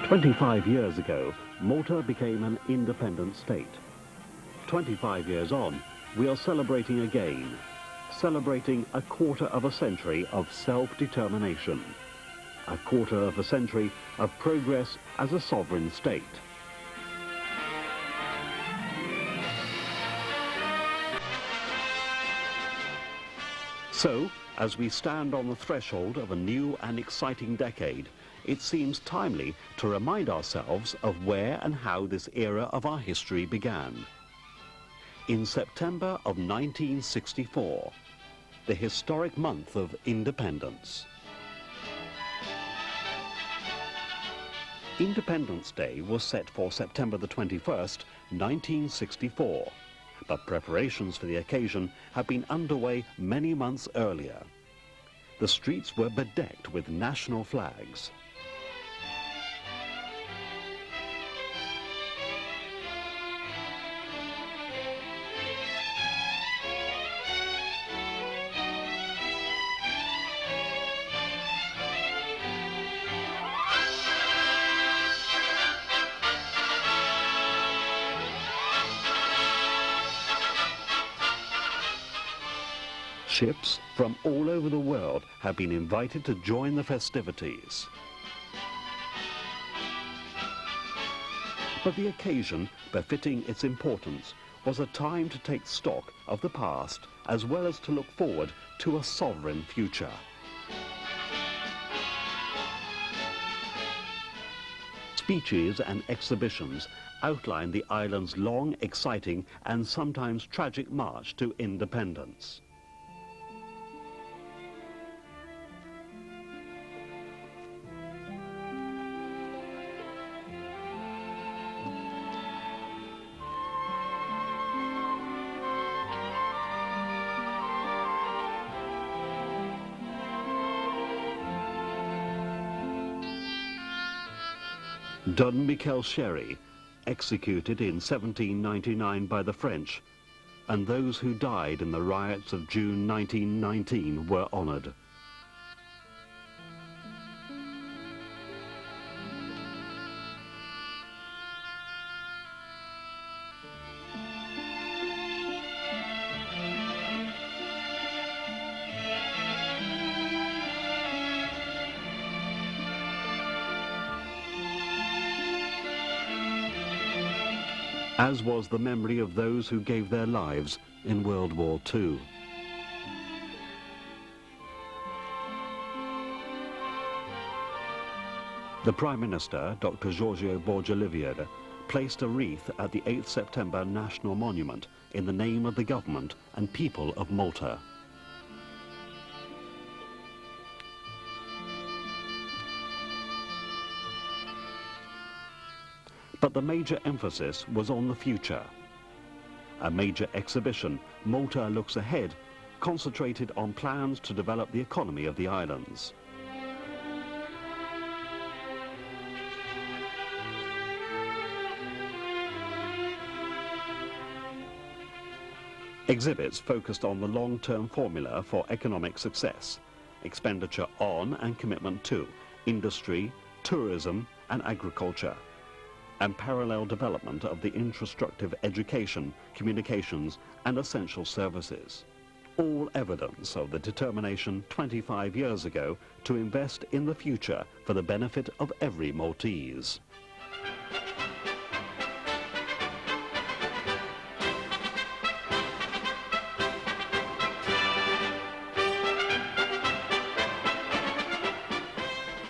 25 years ago, Malta became an independent state. 25 years on, we are celebrating again, celebrating a quarter of a century of self-determination, a quarter of a century of progress as a sovereign state. So, as we stand on the threshold of a new and exciting decade, it seems timely to remind ourselves of where and how this era of our history began. In September of 1964, the historic month of independence. Independence Day was set for September the 21st, 1964, but preparations for the occasion had been underway many months earlier. The streets were bedecked with national flags. Ships from all over the world have been invited to join the festivities. But the occasion, befitting its importance, was a time to take stock of the past as well as to look forward to a sovereign future. Speeches and exhibitions outline the island's long, exciting and sometimes tragic march to independence. Don Miquel Sherry, executed in 1799 by the French, and those who died in the riots of June 1919 were honoured. As was the memory of those who gave their lives in World War II. The Prime Minister, Dr. Giorgio Borgia-Liviere, placed a wreath at the 8th September National Monument in the name of the government and people of Malta. But the major emphasis was on the future. A major exhibition, Malta Looks Ahead, concentrated on plans to develop the economy of the islands. Exhibits focused on the long-term formula for economic success, expenditure on and commitment to industry, tourism and agriculture, and parallel development of the infrastructure of education, communications and essential services. All evidence of the determination 25 years ago to invest in the future for the benefit of every Maltese.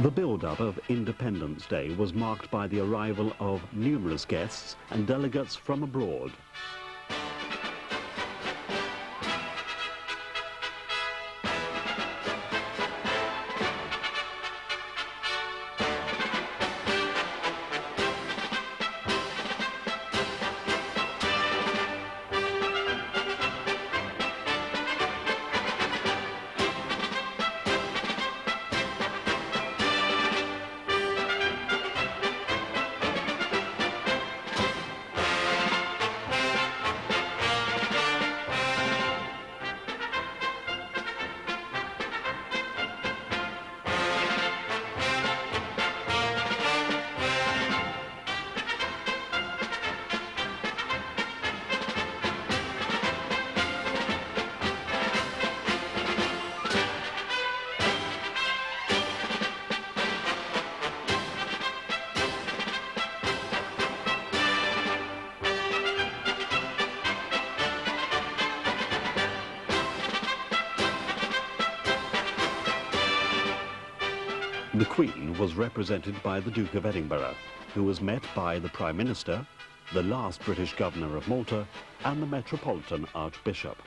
The build-up of Independence Day was marked by the arrival of numerous guests and delegates from abroad. The Queen was represented by the Duke of Edinburgh, who was met by the Prime Minister, the last British Governor of Malta, and the Metropolitan Archbishop.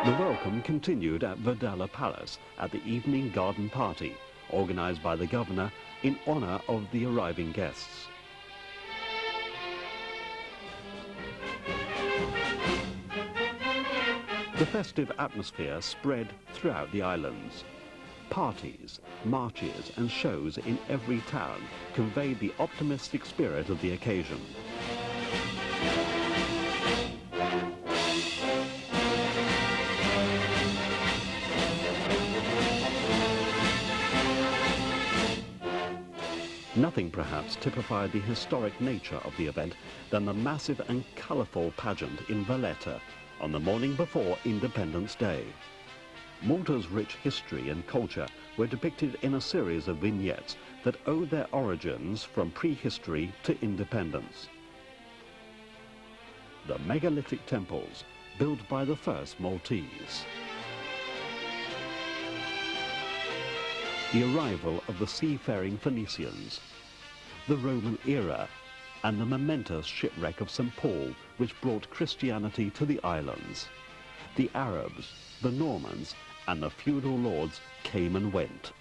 The welcome continued at Verdala Palace at the evening garden party, organised by the governor in honour of the arriving guests. The festive atmosphere spread throughout the islands. Parties, marches and shows in every town conveyed the optimistic spirit of the occasion. Nothing perhaps typified the historic nature of the event than the massive and colourful pageant in Valletta on the morning before Independence Day. Malta's rich history and culture were depicted in a series of vignettes that owed their origins from prehistory to independence. The megalithic temples built by the first Maltese. The arrival of the seafaring Phoenicians, the Roman era, and the momentous shipwreck of St. Paul, which brought Christianity to the islands. The Arabs, the Normans, and the feudal lords came and went.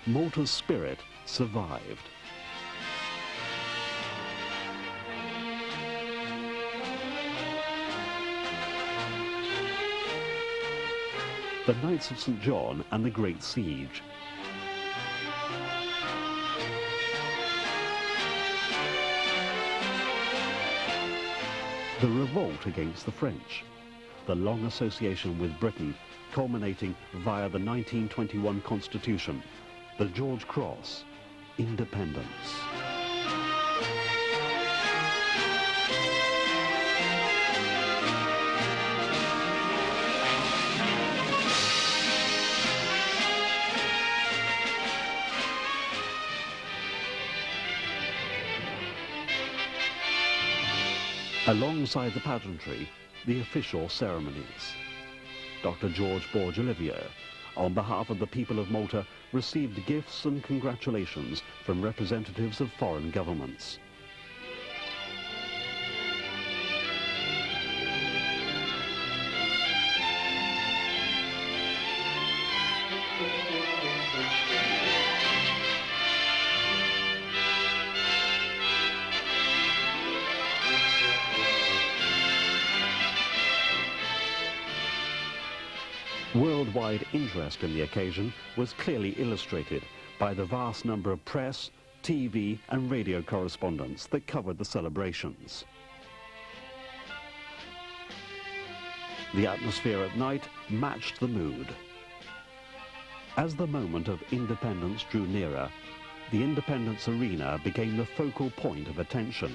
Malta's spirit survived. The Knights of St. John and the Great Siege. The revolt against the French, the long association with Britain culminating via the 1921 Constitution, the George Cross, independence. Alongside the pageantry, the official ceremonies. Dr. George Borge-Olivier, on behalf of the people of Malta, received gifts and congratulations from representatives of foreign governments. Worldwide interest in the occasion was clearly illustrated by the vast number of press, TV and radio correspondents that covered the celebrations. The atmosphere at night matched the mood. As the moment of independence drew nearer, the Independence Arena became the focal point of attention.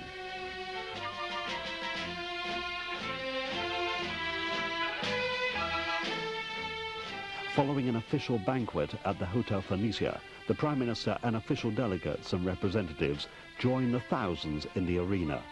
Following an official banquet at the Hotel Phoenicia, the Prime Minister and official delegates and representatives joined the thousands in the arena.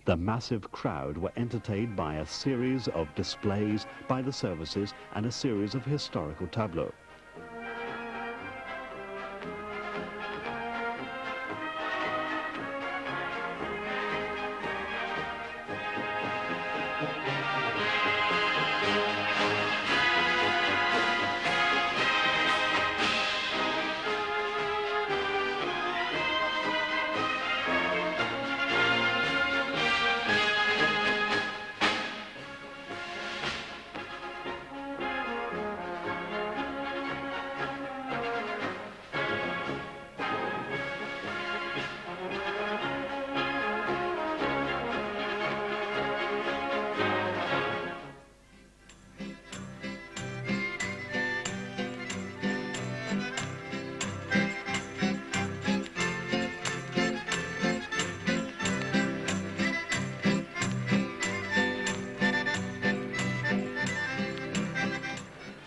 The massive crowd were entertained by a series of displays by the services and a series of historical tableaux.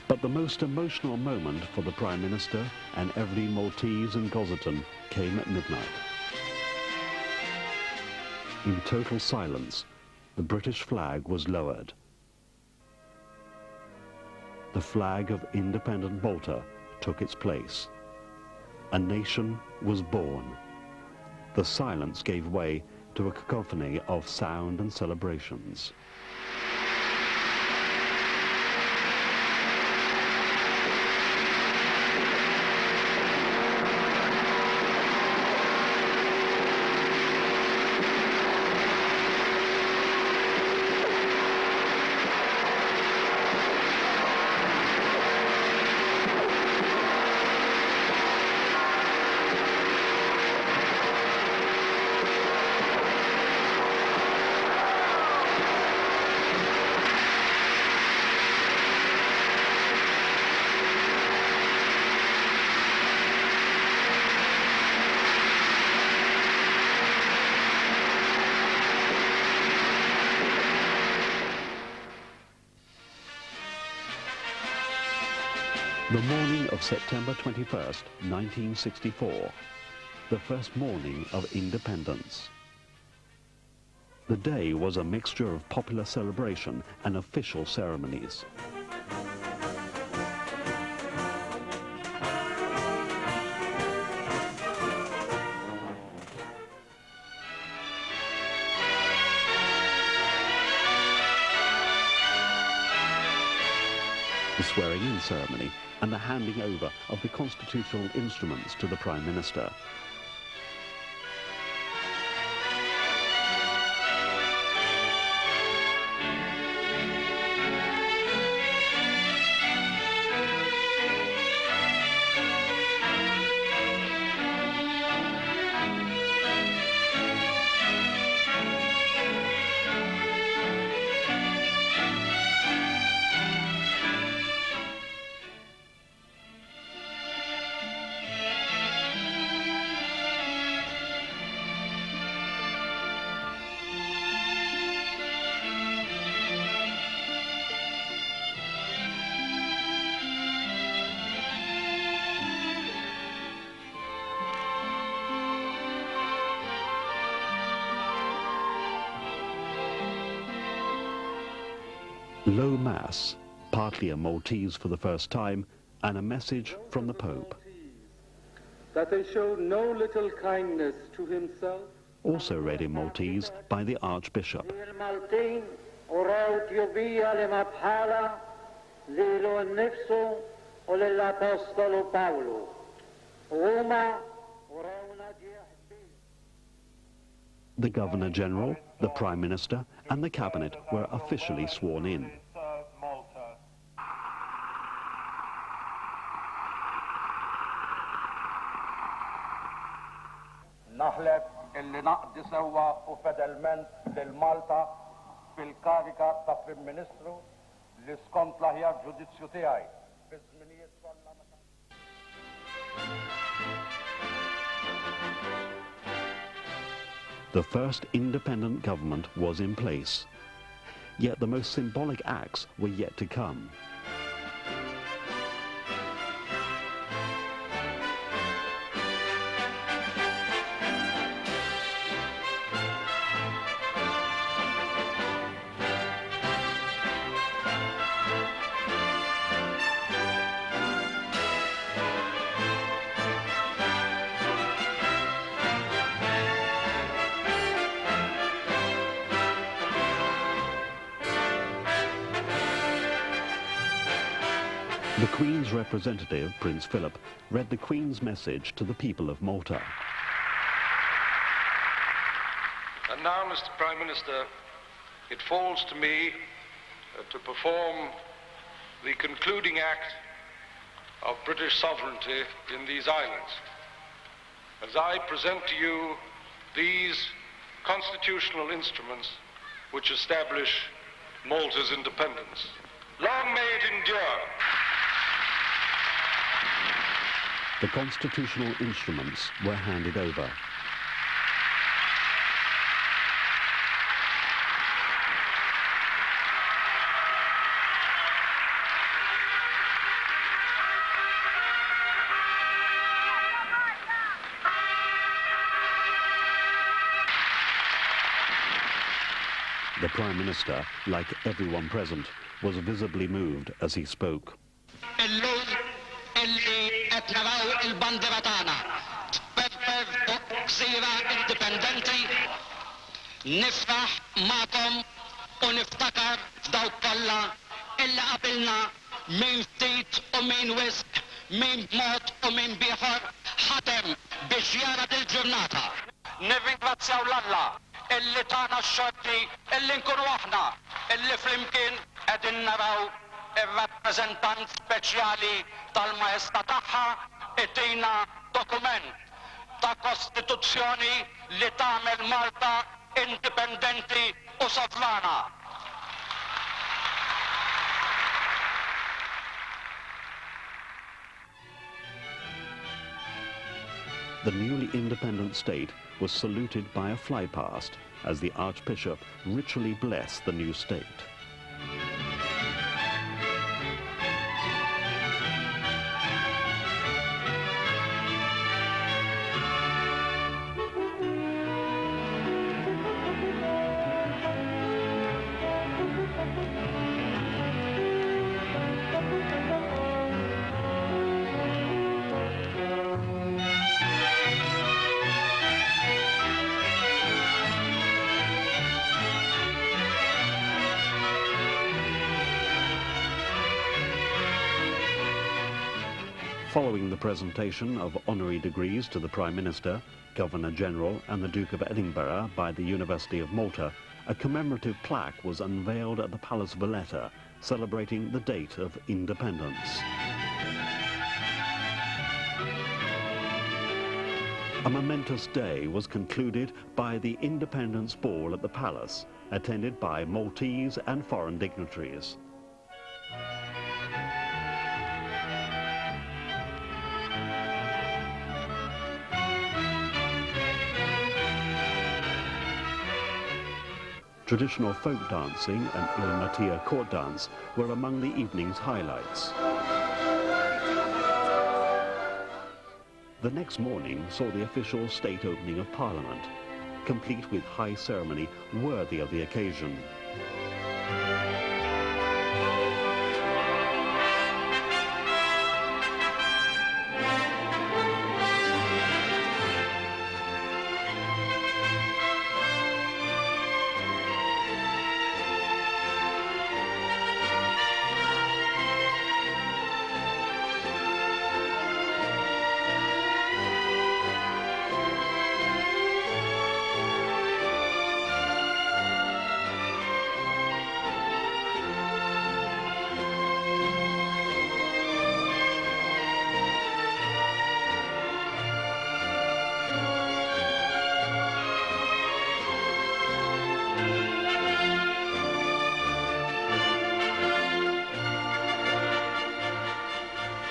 But the most emotional moment for the Prime Minister and every Maltese and Gozitan came at midnight. In total silence, the British flag was lowered. The flag of independent Malta took its place. A nation was born. The silence gave way to a cacophony of sound and celebrations. The morning of September 21st, 1964, the first morning of independence. The day was a mixture of popular celebration and official ceremonies. The swearing-in ceremony and the handing over of the constitutional instruments to the Prime Minister. Low Mass, partly a Maltese for the first time, and a message from the Pope. That they showed no little kindness to himself. Also read in Maltese by the Archbishop. The Governor-General, the Prime Minister, and the Cabinet were officially sworn in. naħleb illi naqdi sewwa u fedelment lil Malta fil-karika ta' Prim Ministru li skont l-aħjar ġudizzju tiegħi fiż-żminijiet kollha. The first independent government was in place, yet the most symbolic acts were yet to come. The Queen's representative, Prince Philip, read the Queen's message to the people of Malta. And now, Mr. Prime Minister, it falls to me to perform the concluding act of British sovereignty in these islands, as I present to you these constitutional instruments which establish Malta's independence. Long may it endure. The constitutional instruments were handed over. The Prime Minister, like everyone present, was visibly moved as he spoke. Illum illi qed naraw il-bandira tagħna tperper fuq gżira indipendenti, nifraħ magħkom u niftakar f'dawk kollha illi qabilna min ftit u min wisq, min b'mod u min bieħor ħadem biex jara dil-ġurnata. Nirringrazzjaw l-Alla illi tagħna x-xorti illi nkunu aħna illi flimkien qegħdin naraw ir-rappreżentant speċjali tal-Maestà tagħha itina dokument ta' Kostituzzjoni li tagħmel Malta indipendenti u sovrana. The newly independent state was saluted by a flypast as the Archbishop ritually blessed the new state. Following the presentation of honorary degrees to the Prime Minister, Governor-General and the Duke of Edinburgh by the University of Malta, a commemorative plaque was unveiled at the Palace Valletta, celebrating the date of independence. A momentous day was concluded by the Independence Ball at the Palace, attended by Maltese and foreign dignitaries. Traditional folk dancing and Il Mattia court dance were among the evening's highlights. The next morning saw the official state opening of Parliament, complete with high ceremony worthy of the occasion.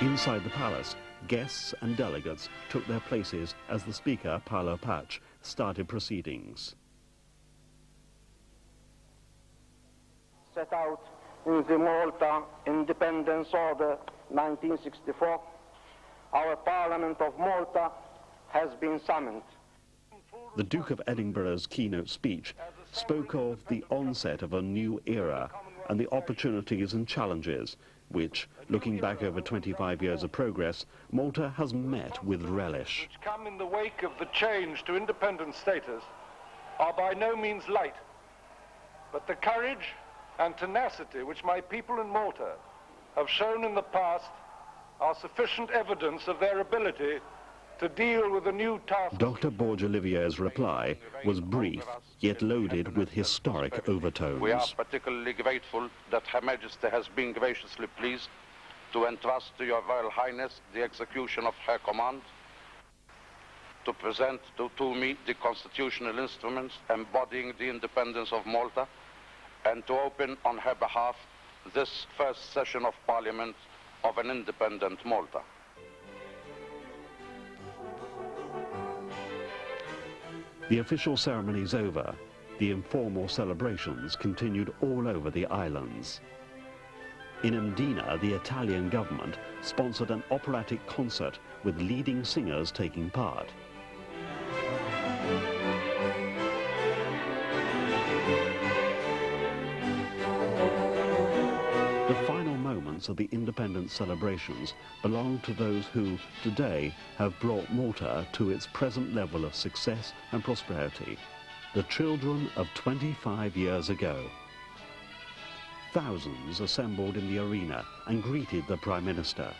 Inside the palace, guests and delegates took their places as the Speaker, Paolo Pace, started proceedings. Set out in the Malta Independence Order 1964, our Parliament of Malta has been summoned. The Duke of Edinburgh's keynote speech spoke of the onset of a new era and the opportunities and challenges which, looking back over 25 years of progress, Malta has met with relish. Which come in the wake of the change to independent status are by no means light, but the courage and tenacity which my people in Malta have shown in the past are sufficient evidence of their ability to deal with the new task. Dr. Borge-Olivier's reply was brief, yet loaded with historic overtones. We are particularly grateful that Her Majesty has been graciously pleased to entrust to Your Royal Highness the execution of her command, to present to me the constitutional instruments embodying the independence of Malta, and to open on her behalf this first session of Parliament of an independent Malta. The official ceremonies over, the informal celebrations continued all over the islands. In Mdina, the Italian government sponsored an operatic concert with leading singers taking part. The final moments of the independence celebrations belong to those who, today, have brought Malta to its present level of success and prosperity, the children of 25 years ago. Thousands assembled in the arena and greeted the Prime Minister.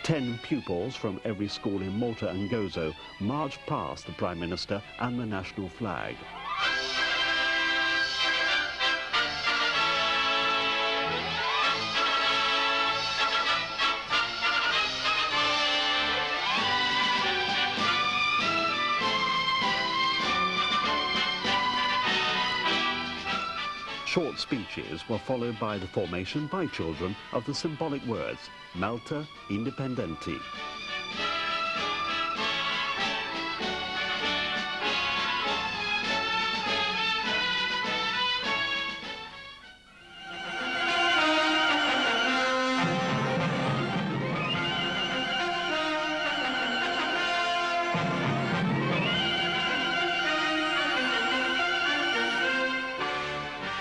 Ten pupils from every school in Malta and Gozo marched past the Prime Minister and the national flag. Short speeches were followed by the formation by children of the symbolic words, Malta, Indipendenti.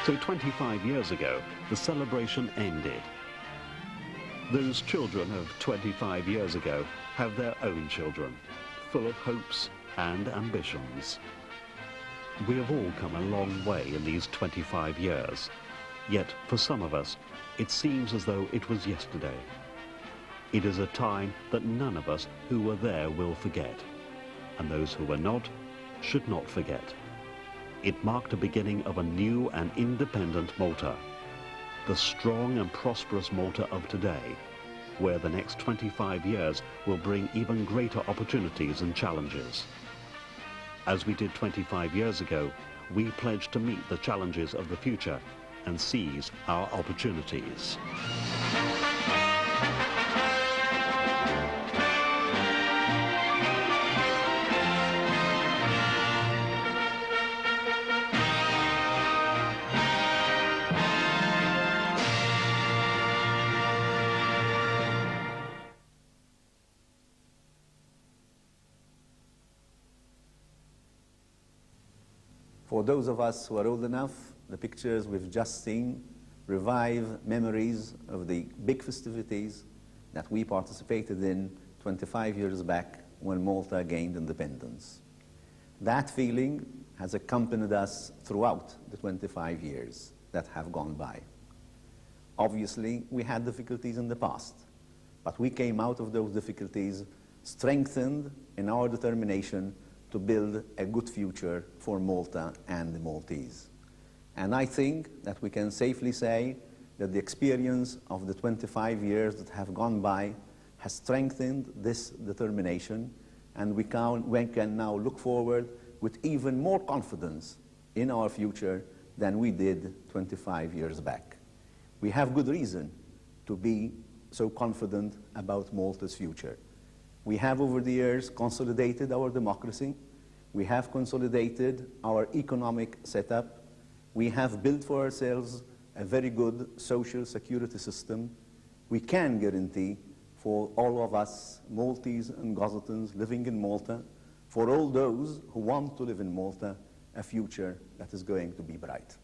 So 25 years ago, the celebration ended. Those children of 25 years ago have their own children, full of hopes and ambitions. We have all come a long way in these 25 years, yet for some of us, it seems as though it was yesterday. It is a time that none of us who were there will forget, and those who were not should not forget. It marked the beginning of a new and independent Malta, the strong and prosperous Malta of today, where the next 25 years will bring even greater opportunities and challenges. As we did 25 years ago, we pledge to meet the challenges of the future and seize our opportunities. For those of us who are old enough, the pictures we've just seen revive memories of the big festivities that we participated in 25 years back when Malta gained independence. That feeling has accompanied us throughout the 25 years that have gone by. Obviously, we had difficulties in the past, but we came out of those difficulties strengthened in our determination to build a good future for Malta and the Maltese. And I think that we can safely say that the experience of the 25 years that have gone by has strengthened this determination, and we can now look forward with even more confidence in our future than we did 25 years back. We have good reason to be so confident about Malta's future. We have over the years consolidated our democracy. We have consolidated our economic setup. We have built for ourselves a very good social security system. We can guarantee for all of us, Maltese and Gozatans living in Malta, for all those who want to live in Malta, a future that is going to be bright.